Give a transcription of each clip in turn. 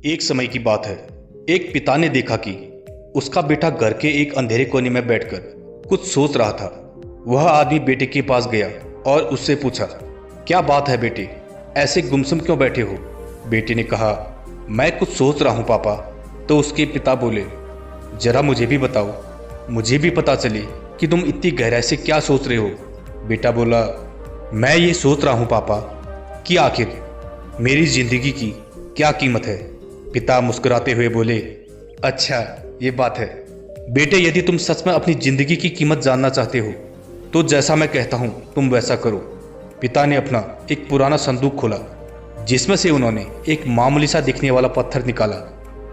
एक समय की बात है। एक पिता ने देखा कि उसका बेटा घर के एक अंधेरे कोने में बैठकर कुछ सोच रहा था। वह आदमी बेटे के पास गया और उससे पूछा, क्या बात है बेटे, ऐसे गुमसुम क्यों बैठे हो? बेटे ने कहा, मैं कुछ सोच रहा हूँ पापा। तो उसके पिता बोले, जरा मुझे भी बताओ, मुझे भी पता चले कि तुम इतनी गहराई से क्या सोच रहे हो। बेटा बोला, मैं ये सोच रहा हूँ पापा कि आखिर मेरी जिंदगी की क्या कीमत है। पिता मुस्कुराते हुए बोले, अच्छा ये बात है बेटे, यदि तुम सच में अपनी जिंदगी की कीमत जानना चाहते हो तो जैसा मैं कहता हूँ तुम वैसा करो। पिता ने अपना एक पुराना संदूक खोला जिसमें से उन्होंने एक मामूली सा दिखने वाला पत्थर निकाला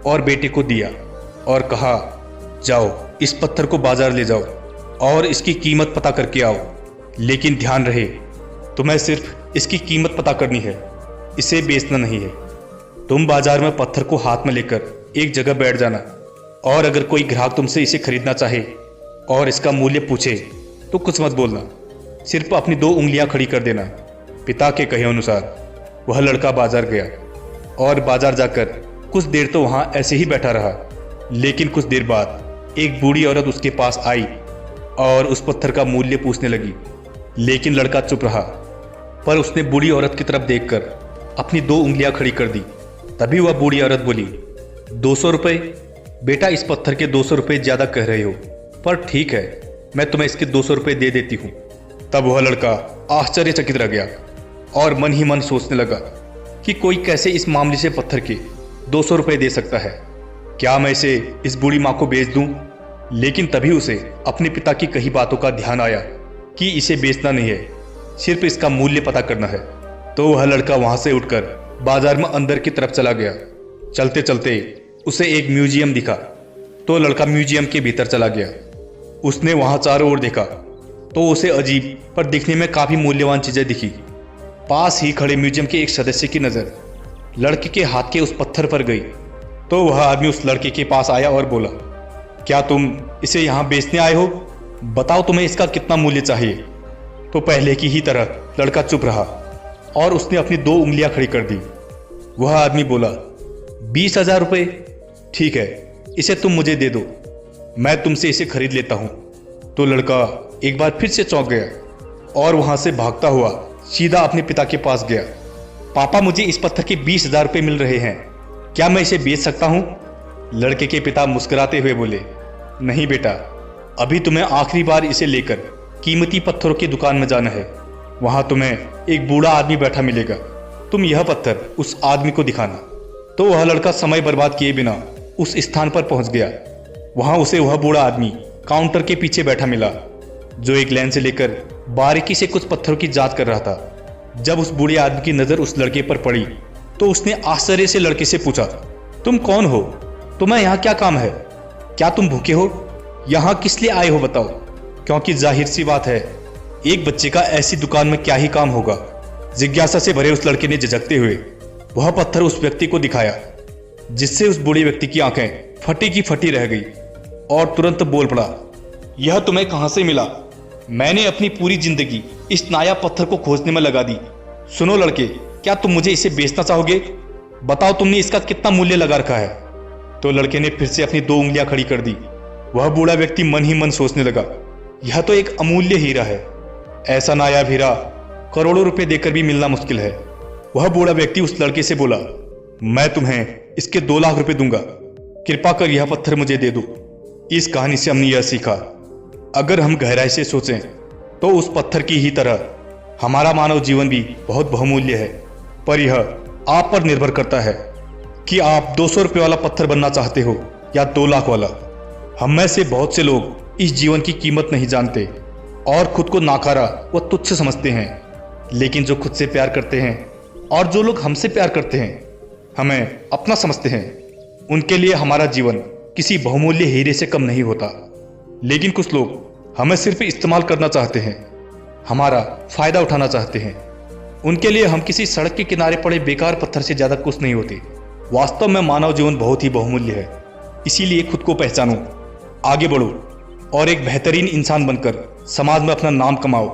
और बेटे को दिया और कहा, जाओ इस पत्थर को बाजार ले जाओ और इसकी कीमत पता करके आओ। लेकिन ध्यान रहे, तुम्हें सिर्फ इसकी कीमत पता करनी है, इसे बेचना नहीं है। तुम बाजार में पत्थर को हाथ में लेकर एक जगह बैठ जाना और अगर कोई ग्राहक तुमसे इसे खरीदना चाहे और इसका मूल्य पूछे तो कुछ मत बोलना, सिर्फ अपनी 2 उंगलियां खड़ी कर देना। पिता के कहे अनुसार वह लड़का बाजार गया और बाजार जाकर कुछ देर तो वहां ऐसे ही बैठा रहा। लेकिन कुछ देर बाद एक बूढ़ी औरत उसके पास आई और उस पत्थर का मूल्य पूछने लगी। लेकिन लड़का चुप रहा, पर उसने बूढ़ी औरत की तरफ देखकर अपनी 2 उंगलियां खड़ी कर दी। तभी वह बूढ़ी औरत बोली, 200 रुपये? बेटा इस पत्थर के 200 रुपये ज़्यादा कह रहे हो, पर ठीक है, मैं तुम्हें इसके 200 रुपये दे देती हूँ। तब वह लड़का आश्चर्यचकित रह गया और मन ही मन सोचने लगा कि कोई कैसे इस मामले से पत्थर के 200 रुपये दे सकता है। क्या मैं इसे इस बूढ़ी माँ को बेच दूँ? लेकिन तभी उसे अपने पिता की कही बातों का ध्यान आया कि इसे बेचना नहीं है, सिर्फ इसका मूल्य पता करना है। तो वह लड़का वहां से उठकर बाजार में अंदर की तरफ चला गया। चलते चलते उसे एक म्यूजियम दिखा तो लड़का म्यूजियम के भीतर चला गया। उसने वहां चारों ओर देखा तो उसे अजीब पर दिखने में काफी मूल्यवान चीजें दिखी। पास ही खड़े म्यूजियम के एक सदस्य की नजर लड़के के हाथ के उस पत्थर पर गई तो वह आदमी उस लड़के के पास आया और बोला, क्या तुम इसे यहाँ बेचने आए हो? बताओ तुम्हें इसका कितना मूल्य चाहिए। तो पहले की ही तरह लड़का चुप रहा और उसने अपनी 2 उंगलियां खड़ी कर दी। वह आदमी बोला, 20,000 रुपये? ठीक है, इसे तुम मुझे दे दो, मैं तुमसे इसे खरीद लेता हूं। तो लड़का एक बार फिर से चौंक गया और वहां से भागता हुआ सीधा अपने पिता के पास गया। पापा, मुझे इस पत्थर के 20,000 रुपये मिल रहे हैं, क्या मैं इसे बेच सकता हूं? लड़के के पिता मुस्कुराते हुए बोले, नहीं बेटा, अभी तुम्हें आखिरी बार इसे लेकर कीमती पत्थरों की दुकान में जाना है। वहां तुम्हें एक बूढ़ा आदमी बैठा मिलेगा, तुम यह पत्थर उस आदमी को दिखाना। तो वह लड़का समय बर्बाद किए बिना उस स्थान पर पहुंच गया। वहां उसे वह बूढ़ा आदमी काउंटर के पीछे बैठा मिला जो एक लाइन से लेकर बारीकी से कुछ पत्थरों की जांच कर रहा था। जब उस बूढ़े आदमी की नजर उस लड़के पर पड़ी तो उसने आश्चर्य से लड़के से पूछा, तुम कौन हो? तुम्हें यहाँ क्या काम है? क्या तुम भूखे हो? यहाँ किस लिए आए हो बताओ? क्योंकि जाहिर सी बात है, एक बच्चे का ऐसी दुकान में क्या ही काम होगा। जिज्ञासा से भरे उस लड़के ने झिझकते हुए वह पत्थर उस व्यक्ति को दिखाया, जिससे उस बूढ़े व्यक्ति की आंखें फटी की फटी रह गई और तुरंत बोल पड़ा, यह तुम्हें कहां से मिला? मैंने अपनी पूरी जिंदगी इस नायाब पत्थर को खोजने में लगा दी। सुनो लड़के, क्या तुम मुझे इसे बेचना चाहोगे? बताओ तुमने इसका कितना मूल्य लगा रखा है? तो लड़के ने फिर से अपनी 2 उंगलियां खड़ी कर दी। वह बूढ़ा व्यक्ति मन ही मन सोचने लगा, यह तो एक अमूल्य हीरा है, ऐसा नायाब हीरा करोड़ों रुपए देकर भी मिलना मुश्किल है। वह बूढ़ा व्यक्ति उस लड़के से बोला, मैं तुम्हें इसके 2 लाख रुपए दूंगा, कृपा कर यह पत्थर मुझे दे दो। इस कहानी से हमने यह सीखा, अगर हम गहराई से सोचें तो उस पत्थर की ही तरह हमारा मानव जीवन भी बहुत बहुमूल्य है। पर यह आप पर निर्भर करता है कि आप 200 रुपये वाला पत्थर बनना चाहते हो या 2 लाख वाला। हम में से बहुत से लोग इस जीवन की कीमत नहीं जानते और खुद को नाकारा व तुच्छ समझते हैं। लेकिन जो खुद से प्यार करते हैं और जो लोग हमसे प्यार करते हैं, हमें अपना समझते हैं, उनके लिए हमारा जीवन किसी बहुमूल्य हीरे से कम नहीं होता। लेकिन कुछ लोग हमें सिर्फ इस्तेमाल करना चाहते हैं, हमारा फायदा उठाना चाहते हैं, उनके लिए हम किसी सड़क के किनारे पड़े बेकार पत्थर से ज्यादा कुछ नहीं होते। वास्तव में मानव जीवन बहुत ही बहुमूल्य है। इसीलिए खुद को पहचानो, आगे बढ़ो और एक बेहतरीन इंसान बनकर समाज में अपना नाम कमाओ।